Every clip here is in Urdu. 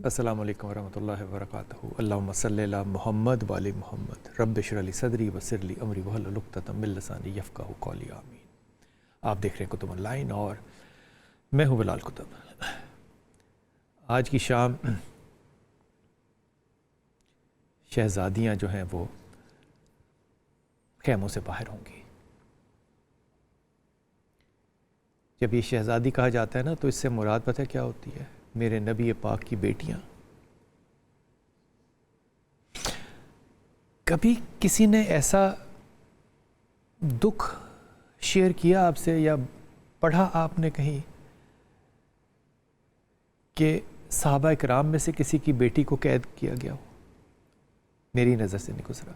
السلام علیکم ورحمۃ اللہ وبرکاتہ۔ اللہم صلی علی محمد وعلی محمد رب اشرح لی صدری ویسر لی امری واحلل عقدۃ من لسانی یفقہوا قولی آمین۔ آپ دیکھ رہے ہیں کتب آن لائن اور میں ہوں بلال کتب۔ آج کی شام شہزادیاں جو ہیں وہ خیموں سے باہر ہوں گی۔ جب یہ شہزادی کہا جاتا ہے نا تو اس سے مراد پتہ کیا ہوتی ہے؟ میرے نبی پاک کی بیٹیاں۔ کبھی کسی نے ایسا دکھ شیئر کیا آپ سے یا پڑھا آپ نے کہیں کہ صحابہ کرام میں سے کسی کی بیٹی کو قید کیا گیا ہو؟ میری نظر سے نہیں گزرا۔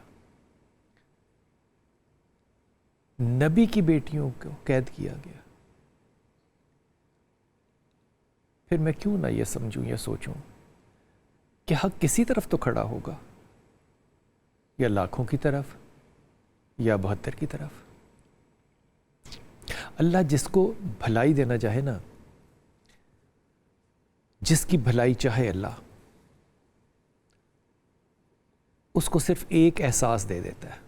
نبی کی بیٹیوں کو قید کیا گیا، پھر میں کیوں نہ یہ سمجھوں یا سوچوں کہ حق کسی طرف تو کھڑا ہوگا، یا لاکھوں کی طرف یا 72 کی طرف۔ اللہ جس کو بھلائی دینا چاہے نا، جس کی بھلائی چاہے اللہ، اس کو صرف ایک احساس دے دیتا ہے،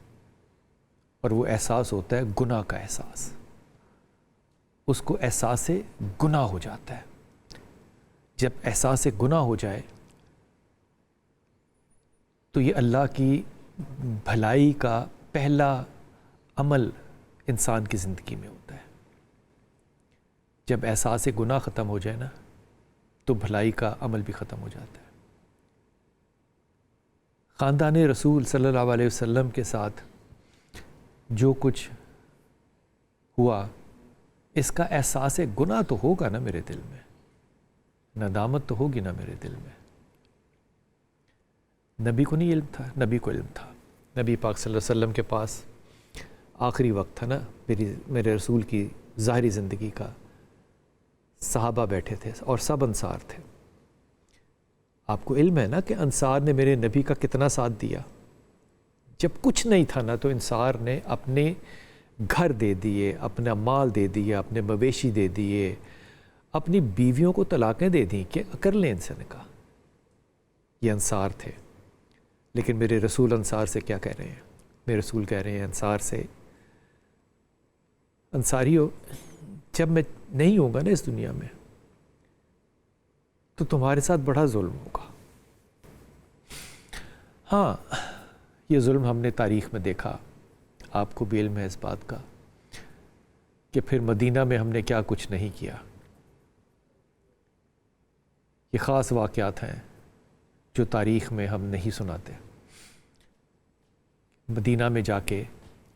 اور وہ احساس ہوتا ہے گناہ کا احساس۔ اس کو احساس گناہ ہو جاتا ہے۔ جب احساس گناہ ہو جائے تو یہ اللہ کی بھلائی کا پہلا عمل انسان کی زندگی میں ہوتا ہے۔ جب احساس گناہ ختم ہو جائے نا تو بھلائی کا عمل بھی ختم ہو جاتا ہے۔ خاندان رسول صلی اللہ علیہ وسلم کے ساتھ جو کچھ ہوا، اس کا احساس گناہ تو ہوگا نا میرے دل میں، ندامت تو ہوگی نا میرے دل میں۔ نبی کو نہیں علم تھا؟ نبی کو علم تھا۔ نبی پاک صلی اللہ علیہ وسلم کے پاس آخری وقت تھا نا میرے رسول کی ظاہری زندگی کا، صحابہ بیٹھے تھے اور سب انصار تھے۔ آپ کو علم ہے نا کہ انصار نے میرے نبی کا کتنا ساتھ دیا۔ جب کچھ نہیں تھا نا تو انصار نے اپنے گھر دے دیے، اپنا مال دے دیا، اپنے مویشی دے دیے، اپنی بیویوں کو طلاقیں دے دیں کہ کر لیں ان سے نکاح۔ یہ انصار تھے۔ لیکن میرے رسول انصار سے کیا کہہ رہے ہیں؟ میرے رسول کہہ رہے ہیں انصار سے، انصاریو، جب میں نہیں ہوں گا نا اس دنیا میں تو تمہارے ساتھ بڑا ظلم ہوگا۔ ہاں، یہ ظلم ہم نے تاریخ میں دیکھا، آپ کو بھی علم ہے اس بات کا کہ پھر مدینہ میں ہم نے کیا کچھ نہیں کیا۔ یہ خاص واقعات ہیں جو تاریخ میں ہم نہیں سناتے۔ مدینہ میں جا کے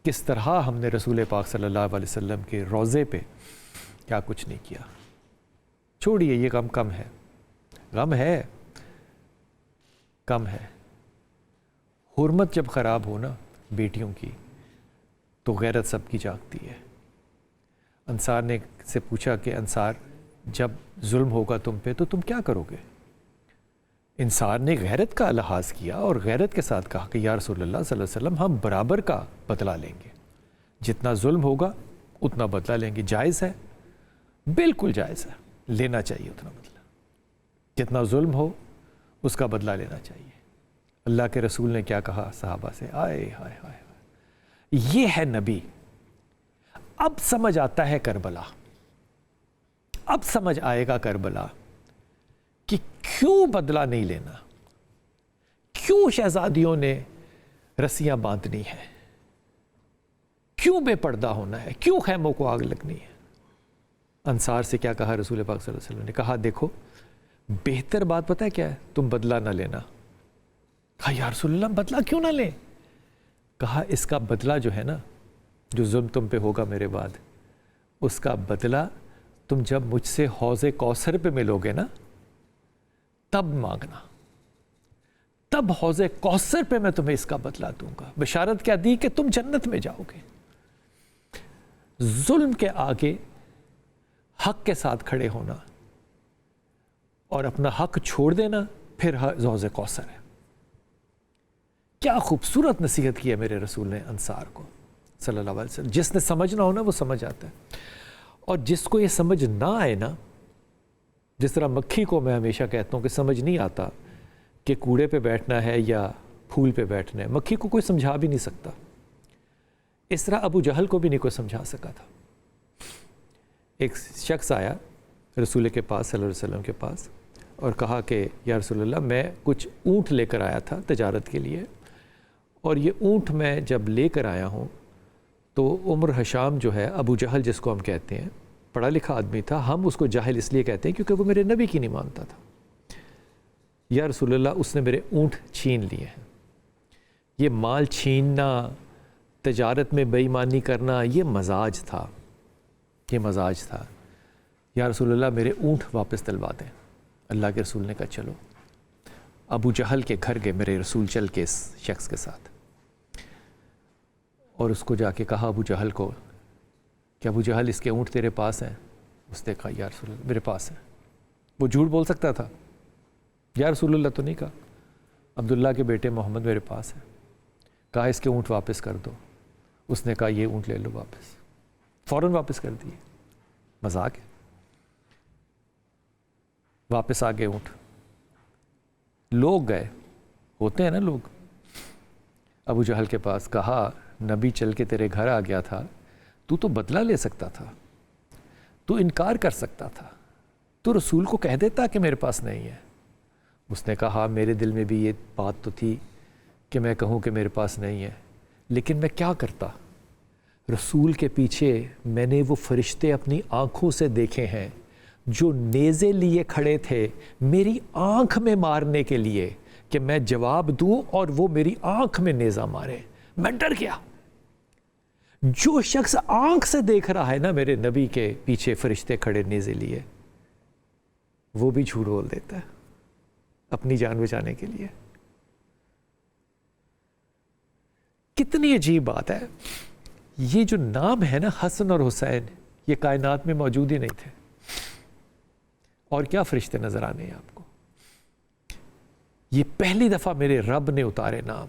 کس طرح ہم نے رسول پاک صلی اللہ علیہ وسلم کے روضے پہ کیا کچھ نہیں کیا۔ چھوڑیے، یہ غم کم ہے، غم ہے کم ہے۔ حرمت جب خراب ہو نا بیٹیوں کی تو غیرت سب کی جاگتی ہے۔ انصار نے سے پوچھا کہ انصار، جب ظلم ہوگا تم پہ تو تم کیا کرو گے؟ انصار نے غیرت کا لحاظ کیا اور غیرت کے ساتھ کہا کہ یا رسول اللہ صلی اللہ علیہ وسلم، ہم برابر کا بدلہ لیں گے، جتنا ظلم ہوگا اتنا بدلہ لیں گے۔ جائز ہے، بالکل جائز ہے، لینا چاہیے اتنا بدلہ، جتنا ظلم ہو اس کا بدلہ لینا چاہیے۔ اللہ کے رسول نے کیا کہا صحابہ سے؟ آئے ہائے ہائے، یہ ہے نبی۔ اب سمجھ آتا ہے کربلا، اب سمجھ آئے گا کربلا کہ کیوں بدلہ نہیں لینا، کیوں شہزادیوں نے رسیاں باندھنی ہیں، کیوں بے پردہ ہونا ہے، کیوں خیموں کو آگ لگنی ہے۔ انصار سے کیا کہا رسول پاک صلی اللہ علیہ وسلم نے؟ کہا دیکھو، بہتر بات پتہ ہے کیا ہے؟ تم بدلہ نہ لینا۔ کہا یا رسول اللہ، بدلہ کیوں نہ لیں؟ کہا اس کا بدلہ جو ہے نا، جو ظلم تم پہ ہوگا میرے بعد، اس کا بدلہ تم جب مجھ سے حوض کوثر پہ ملو گے نا تب مانگنا، تب حوض کوثر پہ میں تمہیں اس کا بدلہ دوں گا۔ بشارت کیا دی کہ تم جنت میں جاؤ گے۔ ظلم کے آگے حق کے ساتھ کھڑے ہونا اور اپنا حق چھوڑ دینا، پھر حوض کوثر ہے۔ کیا خوبصورت نصیحت کی ہے میرے رسول نے انصار کو صلی اللہ علیہ وسلم۔ جس نے سمجھنا ہو نا وہ سمجھ آتا ہے، اور جس کو یہ سمجھ نہ آئے نا جس طرح مکھی کو میں ہمیشہ کہتا ہوں کہ سمجھ نہیں آتا کہ کوڑے پہ بیٹھنا ہے یا پھول پہ بیٹھنا ہے، مکھی کو کوئی سمجھا بھی نہیں سکتا، اس طرح ابو جہل کو بھی نہیں کوئی سمجھا سکا تھا۔ ایک شخص آیا رسول کے پاس صلی اللہ علیہ وسلم کے پاس اور کہا کہ یا رسول اللہ، میں کچھ اونٹ لے کر آیا تھا تجارت کے لیے، اور یہ اونٹ میں جب لے کر آیا ہوں تو عمر حشام جو ہے، ابو جہل جس کو ہم کہتے ہیں، پڑھا لکھا آدمی تھا، ہم اس کو جاہل اس لیے کہتے ہیں کیونکہ وہ میرے نبی کی نہیں مانتا تھا۔ یا رسول اللہ، اس نے میرے اونٹ چھین لیے ہیں۔ یہ مال چھیننا، تجارت میں بے ایمانی کرنا، یہ مزاج تھا، یہ مزاج تھا۔ یا رسول اللہ، میرے اونٹ واپس دلوا دیں۔ اللہ کے رسول نے کہا چلو۔ ابو جہل کے گھر گئے میرے رسول چل کے اس شخص کے ساتھ، اور اس کو جا کے کہا ابو جہل کو کہ ابو جہل، اس کے اونٹ تیرے پاس ہیں؟ اس نے کہا یا رسول اللہ میرے پاس ہیں۔ وہ جھوٹ بول سکتا تھا؟ یا رسول اللہ تو نہیں کہا۔ عبداللہ کے بیٹے محمد میرے پاس ہیں۔ کہا اس کے اونٹ واپس کر دو۔ اس نے کہا یہ اونٹ لے لو واپس، فوراً واپس کر دیے۔ مذاق ہے؟ واپس آ گئے اونٹ، لوگ گئے، ہوتے ہیں نا لوگ، ابو جہل کے پاس، کہا نبی چل کے تیرے گھر آ گیا تھا، تو بدلہ لے سکتا تھا، تو انکار کر سکتا تھا، تو رسول کو کہہ دیتا کہ میرے پاس نہیں ہے۔ اس نے کہا میرے دل میں بھی یہ بات تو تھی کہ میں کہوں کہ میرے پاس نہیں ہے، لیکن میں کیا کرتا؟ رسول کے پیچھے میں نے وہ فرشتے اپنی آنکھوں سے دیکھے ہیں جو نیزے لیے کھڑے تھے میری آنکھ میں مارنے کے لیے کہ میں جواب دوں اور وہ میری آنکھ میں نیزہ مارے۔ میں ڈر گیا۔ جو شخص آنکھ سے دیکھ رہا ہے نا میرے نبی کے پیچھے فرشتے کھڑے نیزے لیے، وہ بھی جھوٹ بول دیتا ہے اپنی جان بچانے کے لیے۔ کتنی عجیب بات ہے۔ یہ جو نام ہے نا حسن اور حسین، یہ کائنات میں موجود ہی نہیں تھے، اور کیا فرشتے نظر آنے ہیں آپ کو؟ یہ پہلی دفعہ میرے رب نے اتارے نام،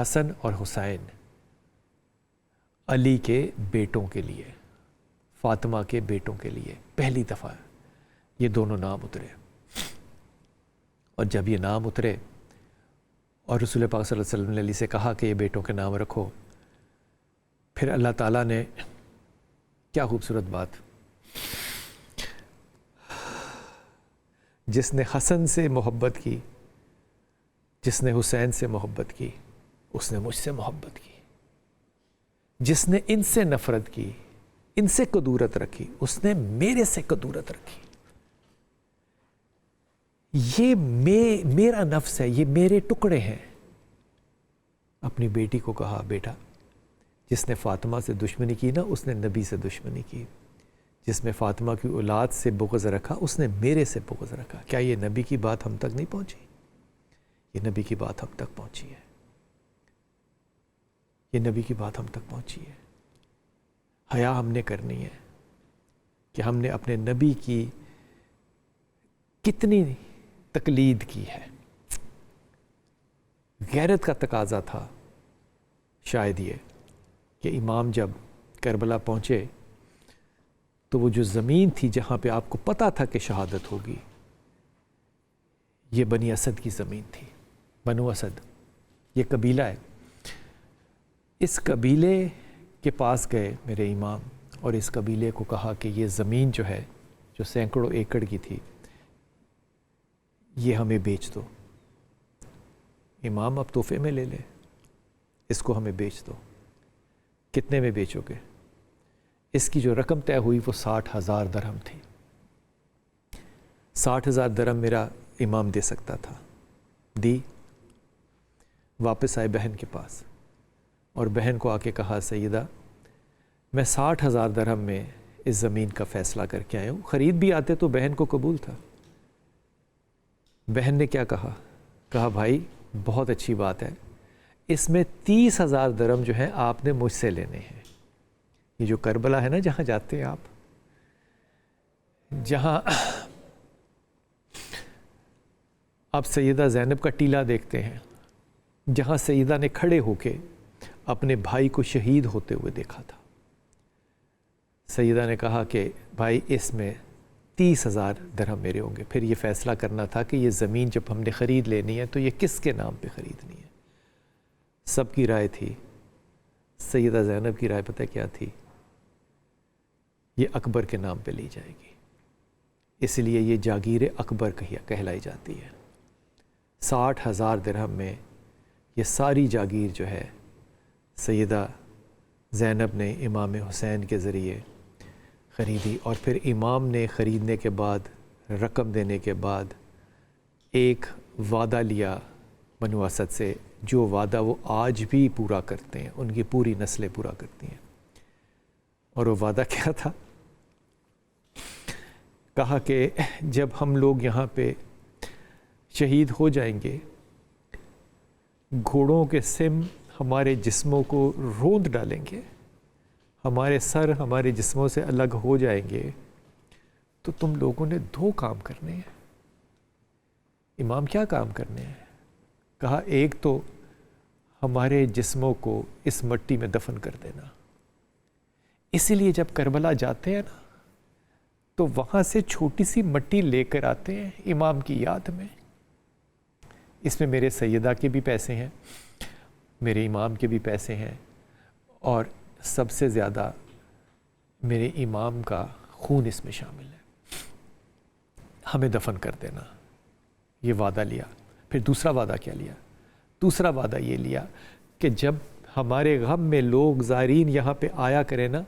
حسن اور حسین، علی کے بیٹوں کے لیے، فاطمہ کے بیٹوں کے لیے پہلی دفعہ یہ دونوں نام اترے۔ اور جب یہ نام اترے اور رسول پاک صلی اللہ علیہ وسلم نے علی سے کہا کہ یہ بیٹوں کے نام رکھو، پھر اللہ تعالیٰ نے، کیا خوبصورت بات، جس نے حسن سے محبت کی، جس نے حسین سے محبت کی، اس نے مجھ سے محبت کی۔ جس نے ان سے نفرت کی، ان سے کدورت رکھی، اس نے میرے سے کدورت رکھی۔ یہ میرا نفس ہے، یہ میرے ٹکڑے ہیں۔ اپنی بیٹی کو کہا بیٹا، جس نے فاطمہ سے دشمنی کی نا، اس نے نبی سے دشمنی کی۔ جس میں فاطمہ کی اولاد سے بغض رکھا، اس نے میرے سے بغض رکھا۔ کیا یہ نبی کی بات ہم تک نہیں پہنچی؟ یہ نبی کی بات ہم تک پہنچی ہے، یہ نبی کی بات ہم تک پہنچی ہے۔ حیا ہم نے کرنی ہے کہ ہم نے اپنے نبی کی کتنی تقلید کی ہے۔ غیرت کا تقاضا تھا شاید یہ کہ امام جب کربلا پہنچے تو وہ جو زمین تھی جہاں پہ آپ کو پتا تھا کہ شہادت ہوگی، یہ بنی اسد کی زمین تھی۔ بنو اسد یہ قبیلہ ہے۔ اس قبیلے کے پاس گئے میرے امام اور اس قبیلے کو کہا کہ یہ زمین جو ہے، جو سینکڑوں ایکڑ کی تھی، یہ ہمیں بیچ دو۔ امام اب تحفے میں لے لے، اس کو ہمیں بیچ دو۔ کتنے میں بیچو گے؟ اس کی جو رقم طے ہوئی وہ 60,000 درہم تھی۔ 60,000 درہم میرا امام دے سکتا تھا، دی۔ واپس آئے بہن کے پاس اور بہن کو آ کے کہا سیدہ میں 60,000 درہم میں اس زمین کا فیصلہ کر کے آیا ہوں۔ خرید بھی آتے تو بہن کو قبول تھا۔ بہن نے کیا کہا؟ کہا بھائی بہت اچھی بات ہے، اس میں 30,000 درہم جو ہیں آپ نے مجھ سے لینے ہیں۔ یہ جو کربلا ہے نا جہاں جاتے ہیں آپ، جہاں آپ سیدہ زینب کا ٹیلہ دیکھتے ہیں، جہاں سیدہ نے کھڑے ہو کے اپنے بھائی کو شہید ہوتے ہوئے دیکھا تھا، سیدہ نے کہا کہ بھائی اس میں 30,000 درہم میرے ہوں گے۔ پھر یہ فیصلہ کرنا تھا کہ یہ زمین جب ہم نے خرید لینی ہے تو یہ کس کے نام پہ خریدنی ہے۔ سب کی رائے تھی، سیدہ زینب کی رائے پتہ کیا تھی؟ یہ اکبر کے نام پہ لی جائے گی، اس لیے یہ جاگیر اکبر کہلائی جاتی ہے۔ 60,000 درہم میں یہ ساری جاگیر جو ہے سیدہ زینب نے امام حسین کے ذریعے خریدی، اور پھر امام نے خریدنے کے بعد، رقم دینے کے بعد ایک وعدہ لیا بنو اسد سے، جو وعدہ وہ آج بھی پورا کرتے ہیں، ان کی پوری نسلیں پورا کرتی ہیں۔ اور وہ وعدہ کیا تھا؟ کہا کہ جب ہم لوگ یہاں پہ شہید ہو جائیں گے، گھوڑوں کے سم ہمارے جسموں کو روند ڈالیں گے، ہمارے سر ہمارے جسموں سے الگ ہو جائیں گے، تو تم لوگوں نے 2 کام کرنے ہیں۔ امام کیا کام کرنے ہیں؟ کہا ایک تو ہمارے جسموں کو اس مٹی میں دفن کر دینا۔ اسی لیے جب کربلا جاتے ہیں نا تو وہاں سے چھوٹی سی مٹی لے کر آتے ہیں امام کی یاد میں۔ اس میں میرے سیدہ کے بھی پیسے ہیں، میرے امام کے بھی پیسے ہیں، اور سب سے زیادہ میرے امام کا خون اس میں شامل ہے، ہمیں دفن کر دینا۔ یہ وعدہ لیا۔ پھر دوسرا وعدہ کیا لیا؟ دوسرا وعدہ یہ لیا کہ جب ہمارے غم میں لوگ زائرین یہاں پہ آیا کریں نا،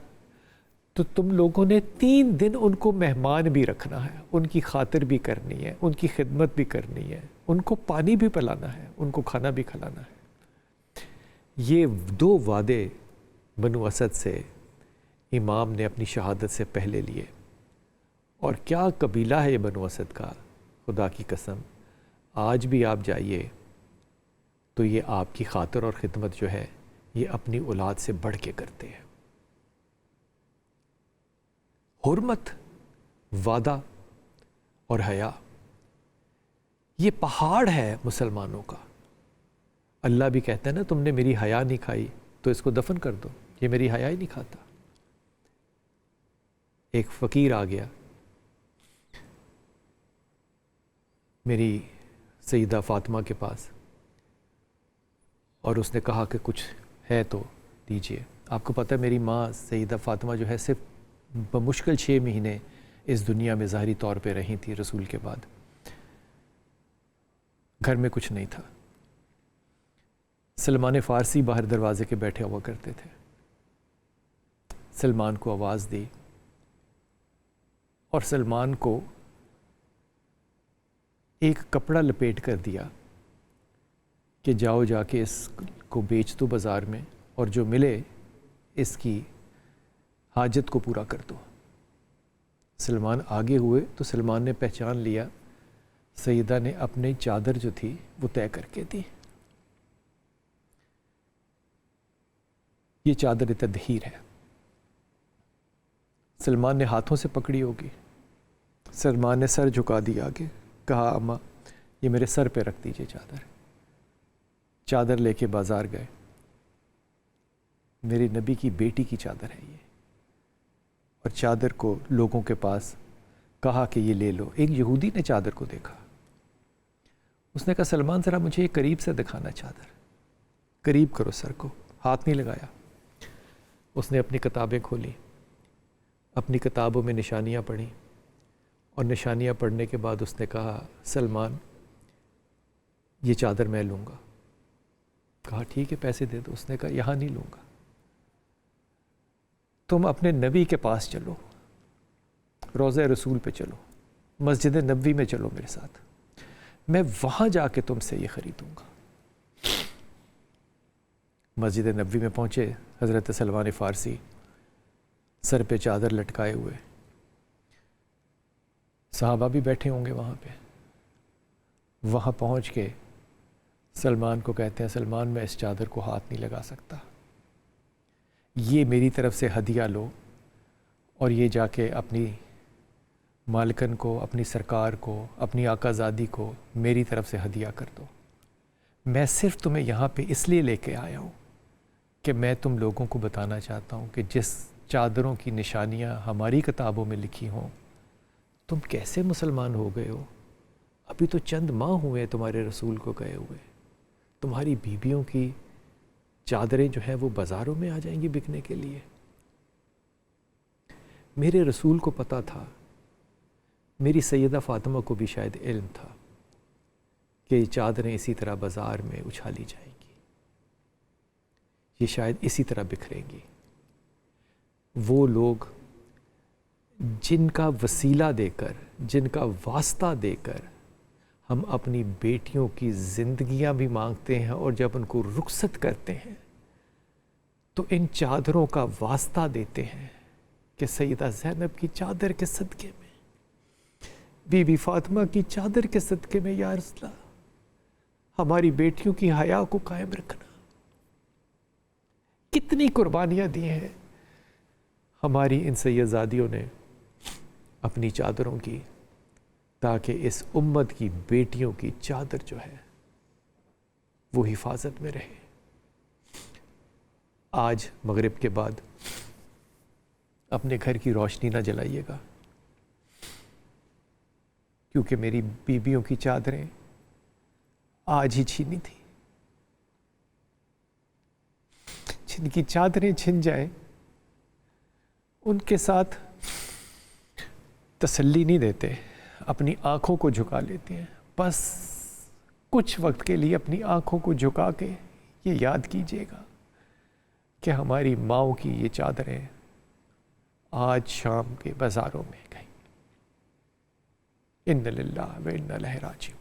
تو تم لوگوں نے 3 دن ان کو مہمان بھی رکھنا ہے، ان کی خاطر بھی کرنی ہے، ان کی خدمت بھی کرنی ہے، ان کو پانی بھی پلانا ہے، ان کو کھانا بھی کھلانا ہے۔ یہ 2 وعدے بنو اسد سے امام نے اپنی شہادت سے پہلے لیے۔ اور کیا قبیلہ ہے یہ بنو اسد کا، خدا کی قسم آج بھی آپ جائیے تو یہ آپ کی خاطر اور خدمت جو ہے یہ اپنی اولاد سے بڑھ کے کرتے ہیں۔ حرمت، وعدہ اور حیا، یہ پہاڑ ہے مسلمانوں کا۔ اللہ بھی کہتا ہے نا، تم نے میری حیا نہیں کھائی تو اس کو دفن کر دو، یہ میری حیا ہی نہیں کھاتا۔ ایک فقیر آ گیا میری سیدہ فاطمہ کے پاس، اور اس نے کہا کہ کچھ ہے تو دیجیے۔ آپ کو پتہ ہے میری ماں سیدہ فاطمہ جو ہے صرف بمشکل 6 مہینے اس دنیا میں ظاہری طور پہ رہی تھی رسول کے بعد۔ گھر میں کچھ نہیں تھا۔ سلمان فارسی باہر دروازے کے بیٹھے ہوا کرتے تھے۔ سلمان کو آواز دی، اور سلمان کو ایک کپڑا لپیٹ کر دیا کہ جاؤ جا کے اس کو بیچ دو بازار میں، اور جو ملے اس کی حاجت کو پورا کر دو۔ سلمان آگے ہوئے تو سلمان نے پہچان لیا، سیدہ نے اپنی چادر جو تھی وہ طے کر کے دی۔ یہ چادر تدہیر ہے۔ سلمان نے ہاتھوں سے پکڑی ہوگی، سلمان نے سر جھکا دیا آگے، کہا اماں یہ میرے سر پہ رکھ دیجئے چادر۔ چادر لے کے بازار گئے، میرے نبی کی بیٹی کی چادر ہے یہ، اور چادر کو لوگوں کے پاس کہا کہ یہ لے لو۔ ایک یہودی نے چادر کو دیکھا، اس نے کہا سلمان ذرا مجھے یہ قریب سے دکھانا چادر، قریب کرو سر کو۔ ہاتھ نہیں لگایا۔ اس نے اپنی کتابیں کھولی، اپنی کتابوں میں نشانیاں پڑھیں، اور نشانیاں پڑھنے کے بعد اس نے کہا سلمان یہ چادر میں لوں گا۔ کہا ٹھیک ہے پیسے دے دو۔ اس نے کہا یہاں نہیں لوں گا، تم اپنے نبی کے پاس چلو، روضہ رسول پہ چلو، مسجد نبوی میں چلو میرے ساتھ، میں وہاں جا کے تم سے یہ خریدوں گا۔ مسجد نبوی میں پہنچے حضرت سلمان فارسی، سر پہ چادر لٹکائے ہوئے، صحابہ بھی بیٹھے ہوں گے وہاں پہ۔ وہاں پہنچ کے سلمان کو کہتے ہیں سلمان میں اس چادر کو ہاتھ نہیں لگا سکتا، یہ میری طرف سے ہدیہ لو، اور یہ جا کے اپنی مالکن کو، اپنی سرکار کو، اپنی آقا زادی کو میری طرف سے ہدیہ کر دو۔ میں صرف تمہیں یہاں پہ اس لیے لے کے آیا ہوں کہ میں تم لوگوں کو بتانا چاہتا ہوں کہ جس چادروں کی نشانیاں ہماری کتابوں میں لکھی ہوں تم کیسے مسلمان ہو گئے ہو؟ ابھی تو چند ماہ ہوئے تمہارے رسول کو گئے ہوئے، تمہاری بیویوں کی چادریں جو ہیں وہ بازاروں میں آ جائیں گی بکنے کے لیے۔ میرے رسول کو پتہ تھا، میری سیدہ فاطمہ کو بھی شاید علم تھا کہ یہ چادریں اسی طرح بازار میں اچھالی جائیں گی، یہ شاید اسی طرح بکھریں گی۔ وہ لوگ جن کا وسیلہ دے کر، جن کا واسطہ دے کر ہم اپنی بیٹیوں کی زندگیاں بھی مانگتے ہیں، اور جب ان کو رخصت کرتے ہیں تو ان چادروں کا واسطہ دیتے ہیں کہ سیدہ زینب کی چادر کے صدقے میں، بی بی فاطمہ کی چادر کے صدقے میں یا رسول اللہ ہماری بیٹیوں کی حیا کو قائم رکھنا۔ کتنی قربانیاں دی ہیں ہماری ان سیدزادیوں نے اپنی چادروں کی، تاکہ اس امت کی بیٹیوں کی چادر جو ہے وہ حفاظت میں رہے۔ آج مغرب کے بعد اپنے گھر کی روشنی نہ جلائیے گا، کیونکہ میری بیویوں کی چادریں آج ہی چھینی تھی۔ جن کی چادریں چھن جائیں ان کے ساتھ تسلی نہیں دیتے، اپنی آنکھوں کو جھکا لیتے ہیں۔ بس کچھ وقت کے لیے اپنی آنکھوں کو جھکا کے یہ یاد کیجئے گا کہ ہماری ماؤں کی یہ چادریں آج شام کے بازاروں میں گئیں۔ ان للہ و انا الیہ راجعون۔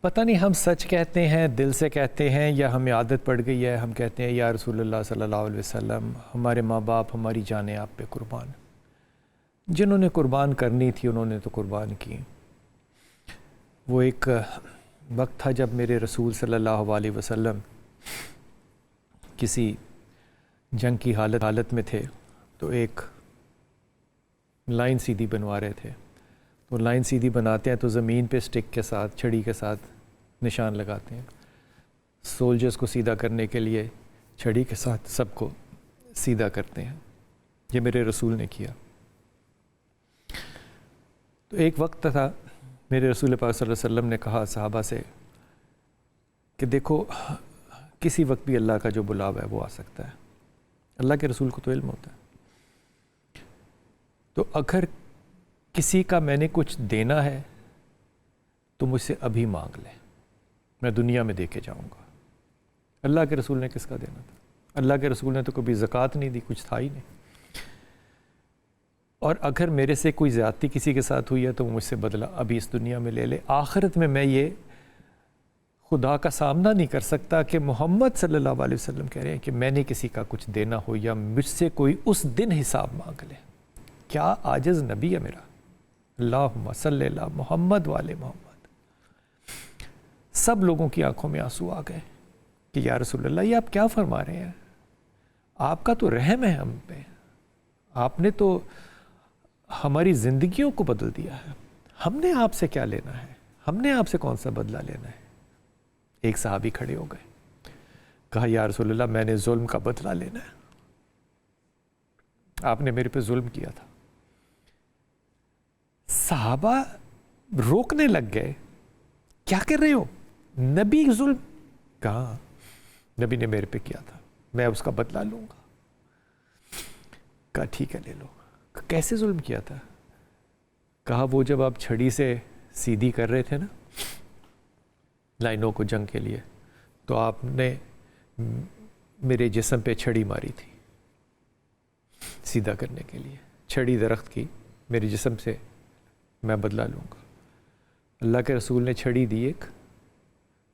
پتہ نہیں ہم سچ کہتے ہیں، دل سے کہتے ہیں، یا ہمیں عادت پڑ گئی ہے، ہم کہتے ہیں یا رسول اللہ صلی اللہ علیہ وسلم ہمارے ماں باپ ہماری جانیں آپ پہ قربان۔ جنہوں نے قربان کرنی تھی انہوں نے تو قربان کی۔ وہ ایک وقت تھا جب میرے رسول صلی اللہ علیہ وسلم کسی جنگ کی حالت میں تھے، تو ایک لائن سیدھی بنوا رہے تھے۔ تو لائن سیدھی بناتے ہیں تو زمین پہ سٹک کے ساتھ، چھڑی کے ساتھ نشان لگاتے ہیں۔ سولجرز کو سیدھا کرنے کے لیے چھڑی کے ساتھ سب کو سیدھا کرتے ہیں۔ یہ میرے رسول نے کیا۔ تو ایک وقت تھا میرے رسول پاک صلی اللہ علیہ وسلم نے کہا صحابہ سے کہ دیکھو کسی وقت بھی اللہ کا جو بلاوا ہے وہ آ سکتا ہے۔ اللہ کے رسول کو تو علم ہوتا ہے۔ تو اگر کسی کا میں نے کچھ دینا ہے تو مجھ سے ابھی مانگ لے، میں دنیا میں دے کے جاؤں گا۔ اللہ کے رسول نے کس کا دینا تھا؟ اللہ کے رسول نے تو کبھی زکوٰۃ نہیں دی، کچھ تھا ہی نہیں۔ اور اگر میرے سے کوئی زیادتی کسی کے ساتھ ہوئی ہے تو وہ مجھ سے بدلہ ابھی اس دنیا میں لے لے۔ آخرت میں یہ خدا کا سامنا نہیں کر سکتا کہ محمد صلی اللہ علیہ وسلم کہہ رہے ہیں کہ میں نے کسی کا کچھ دینا ہو یا مجھ سے کوئی اس دن حساب مانگ لے۔ کیا عاجز نبی ہے میرا، اللہم صلی اللہ محمد والے محمد۔ سب لوگوں کی آنکھوں میں آنسو آ گئے کہ یا رسول اللہ یہ آپ کیا فرما رہے ہیں؟ آپ کا تو رحم ہے ہم پہ، آپ نے تو ہماری زندگیوں کو بدل دیا ہے، ہم نے آپ سے کیا لینا ہے، ہم نے آپ سے کون سا بدلہ لینا ہے؟ ایک صحابی کھڑے ہو گئے، کہا یا رسول اللہ میں نے ظلم کا بدلہ لینا ہے، آپ نے میرے پہ ظلم کیا تھا۔ صحابہ روکنے لگ گئے، کیا کر رہے ہو؟ نبی ظلم؟ کہا نبی نے میرے پہ کیا تھا، میں اس کا بدلہ لوں گا۔ کہا ٹھیک ہے لے لو۔ کیسے ظلم کیا تھا؟ کہا وہ جب آپ چھڑی سے سیدھی کر رہے تھے نا لائنوں کو جنگ کے لیے، تو آپ نے میرے جسم پہ چھڑی ماری تھی سیدھا کرنے کے لیے، چھڑی درخت کی، میرے جسم سے میں بدلہ لوں گا۔ اللہ کے رسول نے چھڑی دی ایک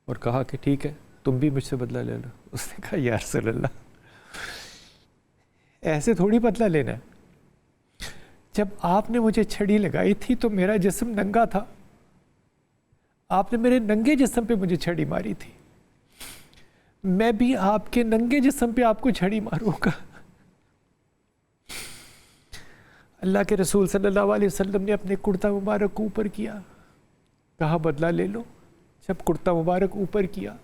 اور کہا کہ ٹھیک ہے تم بھی مجھ سے بدلہ لے لو۔ اس نے کہا یا رسول اللہ ایسے تھوڑی بدلہ لینا ہے، جب آپ نے مجھے چھڑی لگائی تھی تو میرا جسم ننگا تھا، آپ نے میرے ننگے جسم پہ مجھے چھڑی ماری تھی، میں بھی آپ کے ننگے جسم پہ آپ کو چھڑی ماروں گا۔ اللہ کے رسول صلی اللہ علیہ وسلم نے اپنے کرتا مبارک کو اوپر کیا، کہا بدلہ لے لو۔ جب کرتا مبارک اوپر کیا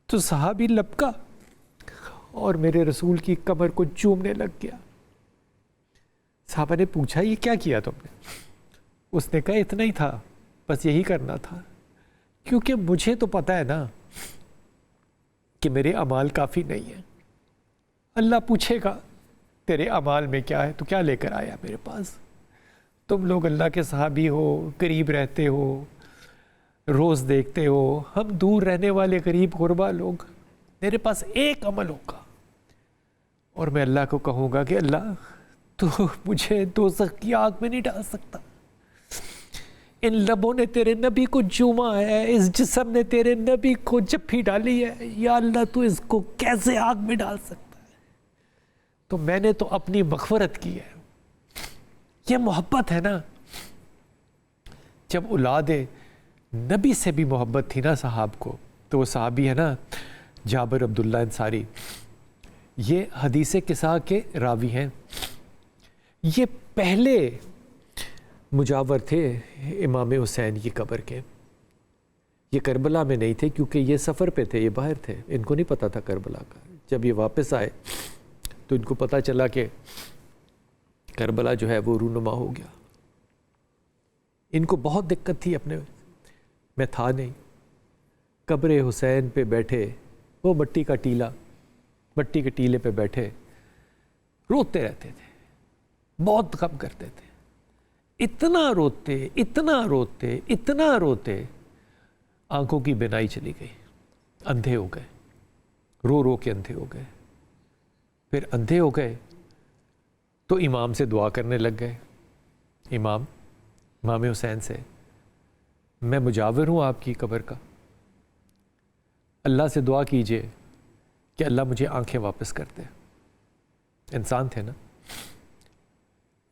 تو صحابی لپکا اور میرے رسول کی کمر کو چومنے لگ گیا۔ صحابہ نے پوچھا یہ کیا کیا تم نے؟ اس نے کہا اتنا ہی تھا، بس یہی کرنا تھا، کیونکہ مجھے تو پتہ ہے نا کہ میرے اعمال کافی نہیں ہیں، اللہ پوچھے گا تیرے اعمال میں کیا ہے، تو کیا لے کر آیا میرے پاس؟ تم لوگ اللہ کے صحابی ہو، قریب رہتے ہو، روز دیکھتے ہو، ہم دور رہنے والے غریب غربا لوگ، میرے پاس ایک عمل ہوگا اور میں اللہ کو کہوں گا کہ اللہ تو مجھے دوزخ کی آگ میں نہیں ڈال سکتا، ان لبوں نے تیرے نبی کو چوما ہے، اس جسم نے تیرے نبی کو جپھی ڈالی ہے، یا اللہ تو اس کو کیسے آگ میں ڈال سکتا ہے؟ تو میں نے تو اپنی مغفرت کی ہے۔ یہ محبت ہے نا، جب اولاد نبی سے بھی محبت تھی نا صحاب کو، تو وہ صحابی ہے نا جابر عبداللہ انصاری، یہ حدیث قصہ کے راوی ہیں، یہ پہلے مجاور تھے امام حسین کی قبر کے، یہ کربلا میں نہیں تھے کیونکہ یہ سفر پہ تھے، یہ باہر تھے، ان کو نہیں پتا تھا کربلا کا۔ جب یہ واپس آئے تو ان کو پتا چلا کہ کربلا جو ہے وہ رونما ہو گیا۔ ان کو بہت دقت تھی، اپنے میں تھا نہیں، قبر حسین پہ بیٹھے، وہ مٹی کا ٹیلہ، مٹی کے ٹیلے پہ بیٹھے روتے رہتے تھے، بہت غم کرتے تھے، اتنا روتے اتنا روتے اتنا روتے، آنکھوں کی بینائی چلی گئی، اندھے ہو گئے، رو رو کے اندھے ہو گئے۔ پھر اندھے ہو گئے تو امام سے دعا کرنے لگ گئے، امام حسین سے، میں مجاور ہوں آپ کی قبر کا، اللہ سے دعا کیجئے کہ اللہ مجھے آنکھیں واپس کر دے۔ انسان تھے نا۔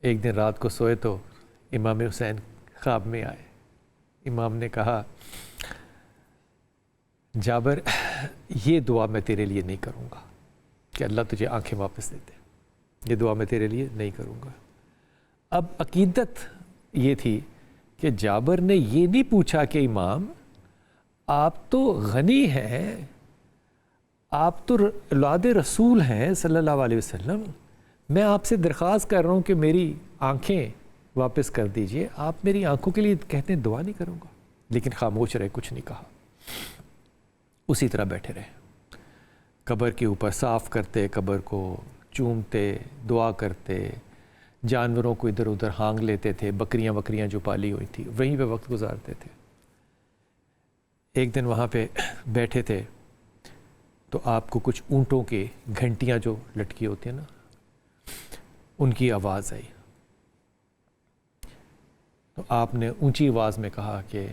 ایک دن رات کو سوئے تو امام حسین خواب میں آئے، امام نے کہا جابر یہ دعا میں تیرے لیے نہیں کروں گا کہ اللہ تجھے آنکھیں واپس دے دے، یہ دعا میں تیرے لیے نہیں کروں گا۔ اب عقیدت یہ تھی کہ جابر نے یہ نہیں پوچھا کہ امام آپ تو غنی ہیں، آپ تو اولاد رسول ہیں صلی اللہ علیہ وسلم، میں آپ سے درخواست کر رہا ہوں کہ میری آنکھیں واپس کر دیجئے، آپ میری آنکھوں کے لیے کہتے ہیں دعا نہیں کروں گا، لیکن خاموش رہے، کچھ نہیں کہا، اسی طرح بیٹھے رہے، قبر کے اوپر صاف کرتے، قبر کو چومتے، دعا کرتے، جانوروں کو ادھر ادھر ہانگ لیتے تھے، بکریاں جو پالی ہوئی تھی وہیں پہ وقت گزارتے تھے۔ ایک دن وہاں پہ بیٹھے تھے تو آپ کو کچھ اونٹوں کے گھنٹیاں جو لٹکی ہوتی ہیں نا، ان کی آواز آئی، تو آپ نے اونچی آواز میں کہا کہ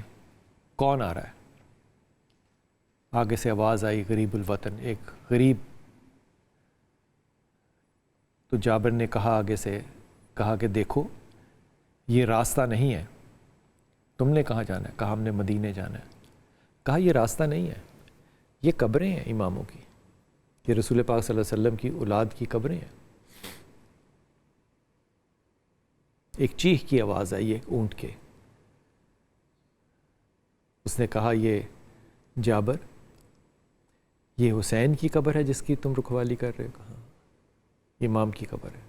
کون آ رہا ہے؟ آگے سے آواز آئی غریب الوطن، ایک غریب۔ تو جابر نے کہا آگے سے، کہا کہ دیکھو یہ راستہ نہیں ہے، تم نے کہاں جانا ہے؟ کہا ہم نے مدینے جانا ہے۔ کہا یہ راستہ نہیں ہے، یہ قبریں ہیں اماموں کی، یہ رسول پاک صلی اللہ علیہ وسلم کی اولاد کی قبریں ہیں۔ ایک چیخ کی آواز آئی ایک اونٹ کے، اس نے کہا یہ جابر یہ حسین کی قبر ہے جس کی تم رکھوالی کر رہے ہو؟ کہا امام کی قبر ہے،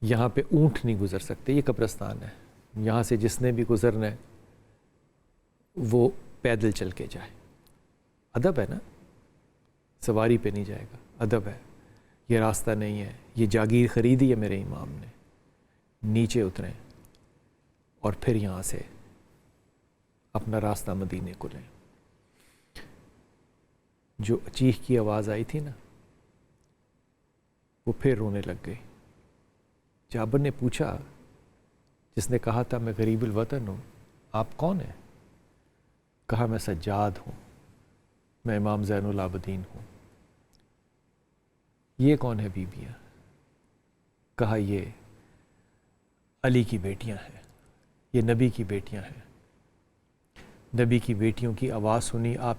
یہاں پہ اونٹ نہیں گزر سکتے، یہ قبرستان ہے، یہاں سے جس نے بھی گزرنا ہے وہ پیدل چل کے جائے۔ ادب ہے نا، سواری پہ نہیں جائے گا، ادب ہے، یہ راستہ نہیں ہے، یہ جاگیر خریدی ہے میرے امام نے، نیچے اتریں اور پھر یہاں سے اپنا راستہ مدینے کو لیں۔ جو چیخ کی آواز آئی تھی نا، وہ پھر رونے لگ گئی۔ جابر نے پوچھا، جس نے کہا تھا میں غریب الوطن ہوں، آپ کون ہیں؟ کہا میں سجاد ہوں، میں امام زین العابدین ہوں۔ یہ کون ہے بیویاں؟ کہا یہ علی کی بیٹیاں ہیں، یہ نبی کی بیٹیاں ہیں۔ نبی کی بیٹیوں کی آواز سنی، آپ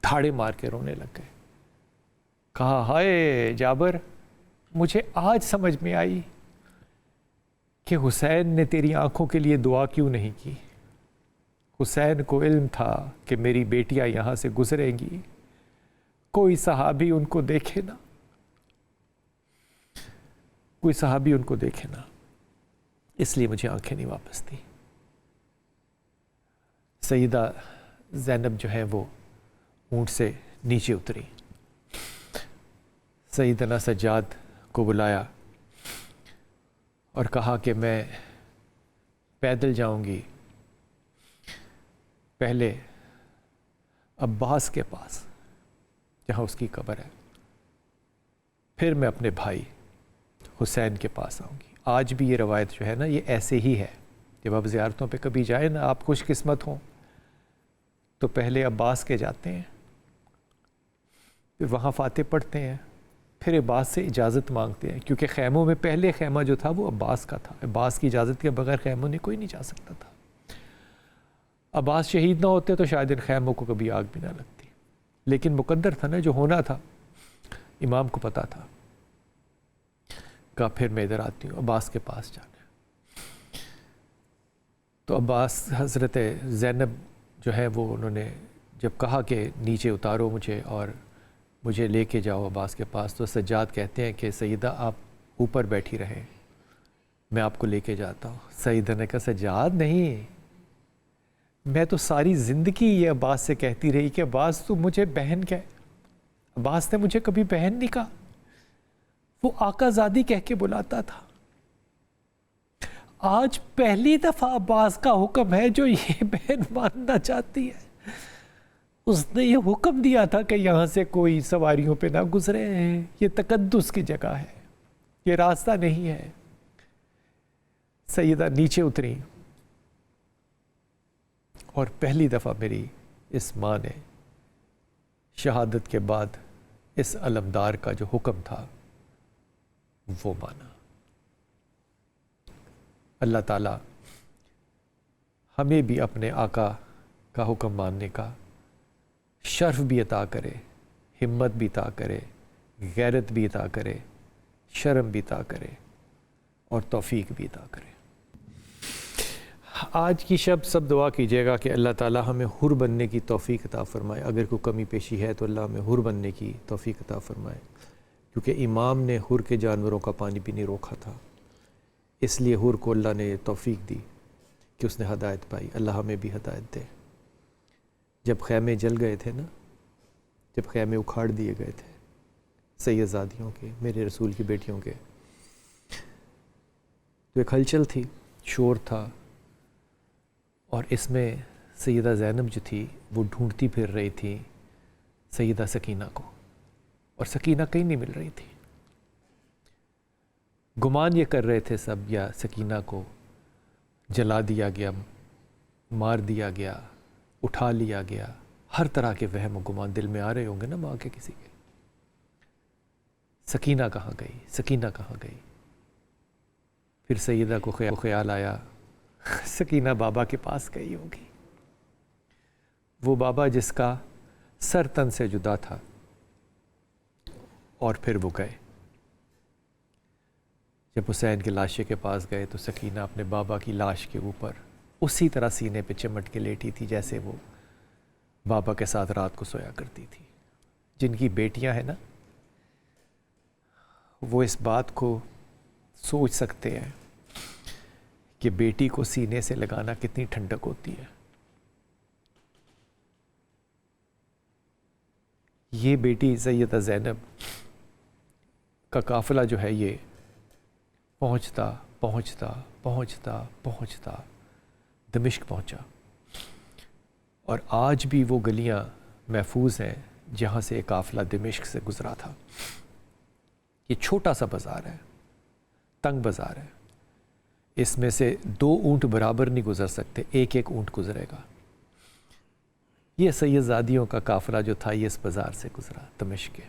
دھاڑے مار کے رونے لگ گئے۔ کہا ہائے جابر، مجھے آج سمجھ میں آئی کہ حسین نے تیری آنکھوں کے لیے دعا کیوں نہیں کی۔ حسین کو علم تھا کہ میری بیٹیاں یہاں سے گزریں گی، کوئی صحابی ان کو دیکھے نا۔ کوئی صحابی ان کو دیکھے نا، اس لیے مجھے آنکھیں نہیں واپس تھی۔ سیدہ زینب جو ہے وہ اونٹ سے نیچے اتری، سیدنا سجاد کو بلایا اور کہا کہ میں پیدل جاؤں گی پہلے عباس کے پاس جہاں اس کی قبر ہے، پھر میں اپنے بھائی حسین کے پاس آؤں گی۔ آج بھی یہ روایت جو ہے نا یہ ایسے ہی ہے، جب آپ زیارتوں پہ کبھی جائیں نا، آپ خوش قسمت ہوں تو پہلے عباس کے جاتے ہیں، پھر وہاں فاتح پڑھتے ہیں، پھر عباس سے اجازت مانگتے ہیں، کیونکہ خیموں میں پہلے خیمہ جو تھا وہ عباس کا تھا، عباس کی اجازت کے بغیر خیموں میں کوئی نہیں جا سکتا تھا۔ عباس شہید نہ ہوتے تو شاید ان خیموں کو کبھی آگ بھی نہ لگتی، لیکن مقدر تھا نا، جو ہونا تھا امام کو پتا تھا، کہا پھر میں ادھر آتی ہوں، عباس کے پاس جانا ہے۔ تو عباس، حضرت زینب جو ہے وہ انہوں نے جب کہا کہ نیچے اتارو مجھے اور مجھے لے کے جاؤ عباس کے پاس، تو سجاد کہتے ہیں کہ سیدہ آپ اوپر بیٹھی رہیں، میں آپ کو لے کے جاتا ہوں۔ سیدہ نے کہا سجاد نہیں، میں تو ساری زندگی یہ عباس سے کہتی رہی کہ عباس تو مجھے بہن کہے، عباس نے مجھے کبھی بہن نہیں کہا، وہ آقا زادی کہہ کے بلاتا تھا۔ آج پہلی دفعہ عباس کا حکم ہے جو یہ بہن ماننا چاہتی ہے۔ اس نے یہ حکم دیا تھا کہ یہاں سے کوئی سواریوں پہ نہ گزرے، یہ تقدس کی جگہ ہے، یہ راستہ نہیں ہے۔ سیدہ نیچے اتری اور پہلی دفعہ میری اس ماں نے شہادت کے بعد اس علمدار کا جو حکم تھا وہ مانا۔ اللہ تعالیٰ ہمیں بھی اپنے آقا کا حکم ماننے کا شرف بھی عطا کرے، ہمت بھی عطا کرے، غیرت بھی عطا کرے، شرم بھی عطا کرے اور توفیق بھی عطا کرے۔ آج کی شب سب دعا کیجیے گا کہ اللہ تعالیٰ ہمیں حر بننے کی توفیق عطا فرمائے، اگر کوئی کمی پیشی ہے تو اللہ ہمیں حر بننے کی توفیق عطا فرمائے، کیونکہ امام نے حر کے جانوروں کا پانی بھی نہیں روکا تھا، اس لیے حر کو اللہ نے توفیق دی کہ اس نے ہدایت پائی۔ اللہ ہمیں بھی ہدایت دے۔ جب خیمے جل گئے تھے نا، جب خیمے اکھاڑ دیے گئے تھے سید زادیوں کے، میرے رسول کی بیٹیوں کے، تو ایک ہلچل تھی، شور تھا، اور اس میں سیدہ زینب جو تھی وہ ڈھونڈتی پھر رہی تھی سیدہ سکینہ کو، اور سکینہ کہیں نہیں مل رہی تھی۔ گمان یہ کر رہے تھے سب یا سکینہ کو جلا دیا گیا، مار دیا گیا، اٹھا لیا گیا، ہر طرح کے وہم و گمان دل میں آ رہے ہوں گے نا ماں کے کسی کے۔ سکینہ کہاں گئی، سکینہ کہاں گئی؟ پھر سیدہ کو خیال آیا سکینہ بابا کے پاس گئی ہوگی، وہ بابا جس کا سر تن سے جدا تھا۔ اور پھر وہ گئے، جب حسین کے لاشے کے پاس گئے تو سکینہ اپنے بابا کی لاش کے اوپر اسی طرح سینے پہ چمٹ کے لیٹی تھی جیسے وہ بابا کے ساتھ رات کو سویا کرتی تھی۔ جن کی بیٹیاں ہیں نا، وہ اس بات کو سوچ سکتے ہیں کہ بیٹی کو سینے سے لگانا کتنی ٹھنڈک ہوتی ہے۔ یہ بیٹی سیدہ زینب کا قافلہ جو ہے یہ پہنچتا پہنچتا پہنچتا پہنچتا دمشق پہنچا، اور آج بھی وہ گلیاں محفوظ ہیں جہاں سے ایک قافلہ دمشق سے گزرا تھا۔ یہ چھوٹا سا بازار ہے، تنگ بازار ہے، اس میں سے 2 اونٹ برابر نہیں گزر سکتے، ایک ایک اونٹ گزرے گا۔ یہ سید زادیوں کا قافلہ جو تھا یہ اس بازار سے گزرا دمشق کے۔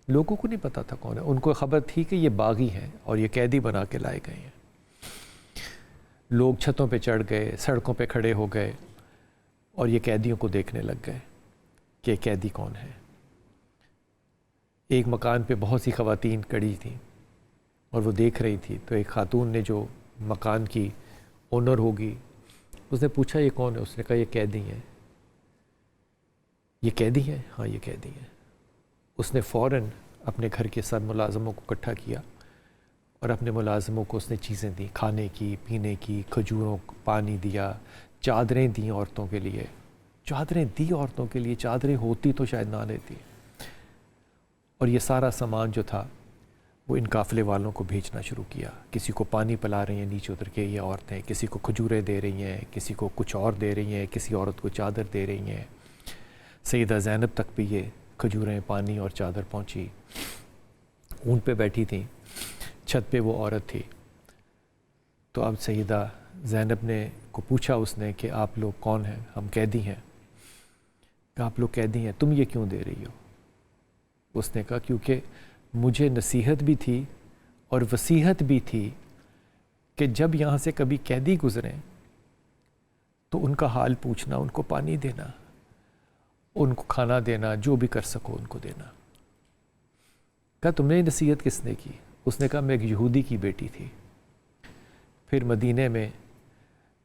لوگوں کو نہیں پتا تھا کون ہے، ان کو خبر تھی کہ یہ باغی ہیں اور یہ قیدی بنا کے لائے گئے ہیں۔ لوگ چھتوں پہ چڑھ گئے، سڑکوں پہ کھڑے ہو گئے اور یہ قیدیوں کو دیکھنے لگ گئے کہ قیدی کون ہے۔ ایک مکان پہ بہت سی خواتین کھڑی تھیں اور وہ دیکھ رہی تھی، تو ایک خاتون نے جو مکان کی اونر ہوگی اس نے پوچھا یہ کون ہے؟ اس نے کہا یہ قیدی ہیں۔ یہ قیدی ہیں؟ ہاں یہ قیدی ہیں۔ اس نے فوراً اپنے گھر کے سب ملازموں کو اکٹھا کیا اور اپنے ملازموں کو اس نے چیزیں دیں، کھانے کی، پینے کی، کھجوروں، پانی دیا، چادریں دیں عورتوں کے لیے، چادریں دی عورتوں کے لیے، چادریں ہوتی تو شاید نہ لیتی. اور یہ سارا سامان جو تھا وہ ان قافلے والوں کو بھیجنا شروع کیا. کسی کو پانی پلا رہی ہیں نیچے اتر کے یہ عورتیں، کسی کو کھجوریں دے رہی ہیں، کسی کو کچھ اور دے رہی ہیں، کسی عورت کو چادر دے رہی ہیں. سیدہ زینب تک بھی یہ کھجوریں، پانی اور چادر پہنچی. اونٹ پہ بیٹھی تھیں، چھت پہ وہ عورت تھی. تو اب سیدہ زینب نے کو پوچھا اس نے کہ آپ لوگ کون ہیں؟ ہم قیدی ہیں. کہ آپ لوگ قیدی ہیں، تم یہ کیوں دے رہی ہو؟ اس نے کہا کیونکہ مجھے نصیحت بھی تھی اور وصیحت بھی تھی کہ جب یہاں سے کبھی قیدی گزریں تو ان کا حال پوچھنا، ان کو پانی دینا، ان کو کھانا دینا، جو بھی کر سکو ان کو دینا. کہا تم نے نصیحت کس نے کی؟ اس نے کہا میں ایک یہودی کی بیٹی تھی. پھر مدینے میں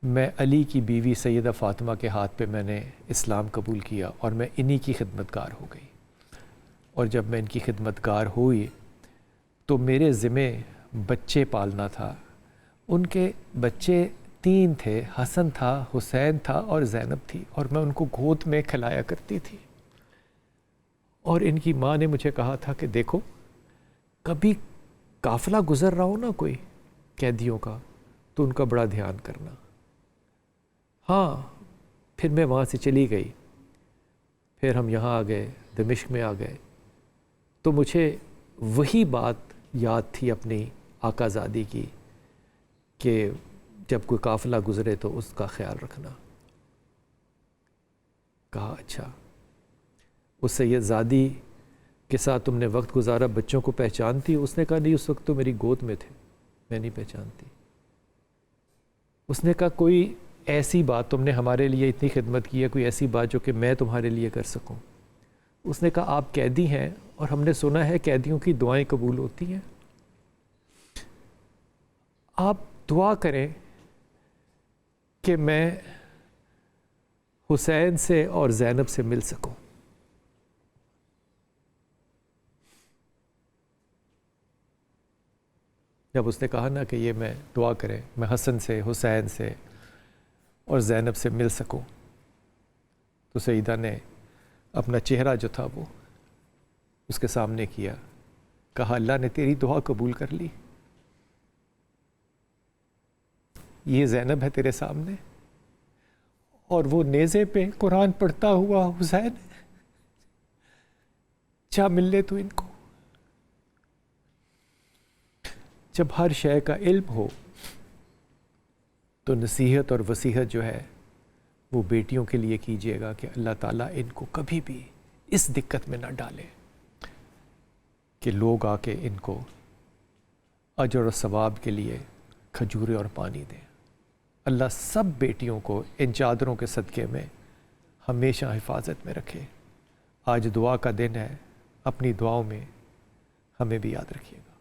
میں علی کی بیوی سیدہ فاطمہ کے ہاتھ پہ میں نے اسلام قبول کیا اور میں انہی کی خدمتگار ہو گئی. اور جب میں ان کی خدمتگار ہوئی تو میرے ذمے بچے پالنا تھا. ان کے بچے 3 تھے، حسن تھا، حسین تھا اور زینب تھی، اور میں ان کو گود میں کھلایا کرتی تھی. اور ان کی ماں نے مجھے کہا تھا کہ دیکھو کبھی قافلہ گزر رہا ہو نا کوئی قیدیوں کا تو ان کا بڑا دھیان کرنا. ہاں پھر میں وہاں سے چلی گئی، پھر ہم یہاں آ گئے، دمشق میں آ گئے. تو مجھے وہی بات یاد تھی اپنی آقازادی کی کہ جب کوئی قافلہ گزرے تو اس کا خیال رکھنا. کہا اچھا اس سید زادی کے ساتھ تم نے وقت گزارا، بچوں کو پہچانتی؟ اس نے کہا نہیں، اس وقت تو میری گود میں تھے، میں نہیں پہچانتی. اس نے کہا کوئی ایسی بات، تم نے ہمارے لیے اتنی خدمت کی ہے، کوئی ایسی بات جو کہ میں تمہارے لیے کر سکوں؟ اس نے کہا آپ قیدی ہیں اور ہم نے سنا ہے قیدیوں کی دعائیں قبول ہوتی ہیں، آپ دعا کریں کہ میں حسین سے اور زینب سے مل سکوں. جب اس نے کہا نا کہ یہ میں دعا کریں میں حسن سے، حسین سے اور زینب سے مل سکوں، تو سیدہ نے اپنا چہرہ جو تھا وہ اس کے سامنے کیا. کہا اللہ نے تیری دعا قبول کر لی. یہ زینب ہے تیرے سامنے اور وہ نیزے پہ قرآن پڑھتا ہوا حسین، جا مل لے تو ان کو. جب ہر شے کا علم ہو تو نصیحت اور وصیحت جو ہے وہ بیٹیوں کے لیے کیجیے گا کہ اللہ تعالیٰ ان کو کبھی بھی اس دقت میں نہ ڈالے کہ لوگ آ کے ان کو اجر و ثواب کے لیے کھجورے اور پانی دیں. اللہ سب بیٹیوں کو ان چادروں کے صدقے میں ہمیشہ حفاظت میں رکھے. آج دعا کا دن ہے، اپنی دعاؤں میں ہمیں بھی یاد رکھیے گا.